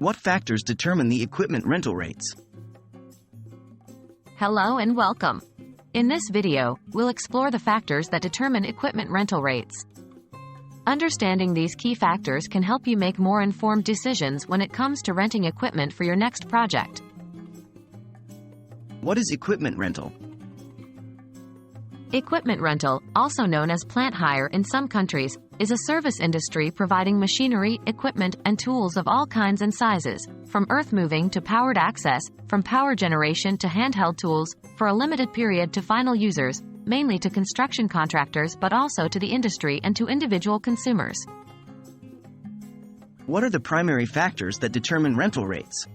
What factors determine the equipment rental rates? Hello and welcome. In this video, we'll explore the factors that determine equipment rental rates. Understanding these key factors can help you make more informed decisions when it comes to renting equipment for your next project. What is equipment rental? Equipment rental, also known as plant hire in some countries, is a service industry providing machinery, equipment, and tools of all kinds and sizes, from earth-moving to powered access, from power generation to handheld tools, for a limited period to final users, mainly to construction contractors but also to the industry and to individual consumers. What are the primary factors that determine rental rates?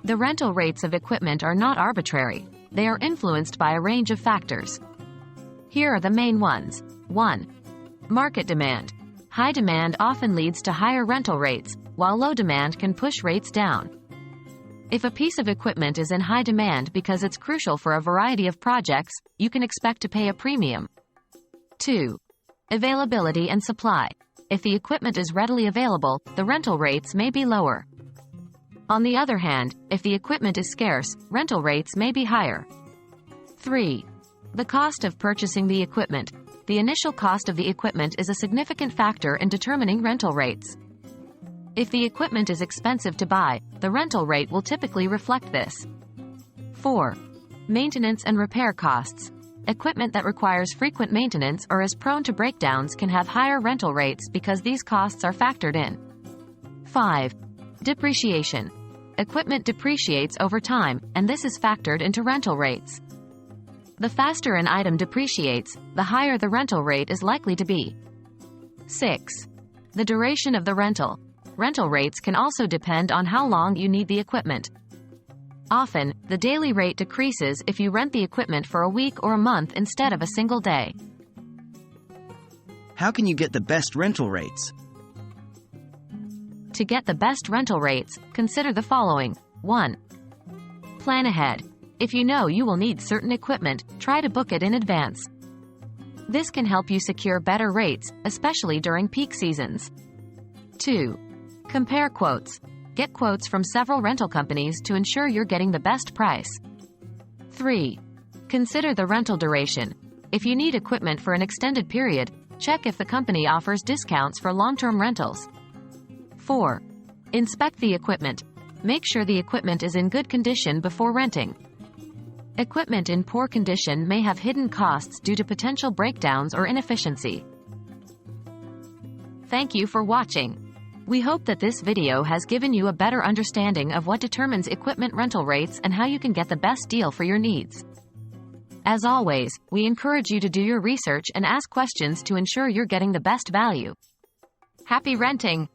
The rental rates of equipment are not arbitrary. They are influenced by a range of factors. Here are the main ones. 1. Market demand. High demand often leads to higher rental rates, while low demand can push rates down. If a piece of equipment is in high demand because it's crucial for a variety of projects, you can expect to pay a premium. 2. Availability and supply. If the equipment is readily available, the rental rates may be lower. On the other hand, if the equipment is scarce, rental rates may be higher. 3. The cost of purchasing the equipment. The initial cost of the equipment is a significant factor in determining rental rates. If the equipment is expensive to buy, the rental rate will typically reflect this. 4. Maintenance and repair costs. Equipment that requires frequent maintenance or is prone to breakdowns can have higher rental rates because these costs are factored in. 5. Depreciation. Equipment depreciates over time, and this is factored into rental rates. The faster an item depreciates, the higher the rental rate is likely to be. 6. The duration of the rental. Rental rates can also depend on how long you need the equipment. Often, the daily rate decreases if you rent the equipment for a week or a month instead of a single day. How can you get the best rental rates? To get the best rental rates, consider the following. 1. Plan ahead. If you know you will need certain equipment, try to book it in advance. This can help you secure better rates, especially during peak seasons. 2. Compare quotes. Get quotes from several rental companies to ensure you're getting the best price. 3. Consider the rental duration. If you need equipment for an extended period, check if the company offers discounts for long-term rentals. 4. Inspect the equipment. Make sure the equipment is in good condition before renting. Equipment in poor condition may have hidden costs due to potential breakdowns or inefficiency. Thank you for watching. We hope that this video has given you a better understanding of what determines equipment rental rates and how you can get the best deal for your needs. As always, we encourage you to do your research and ask questions to ensure you're getting the best value. Happy renting!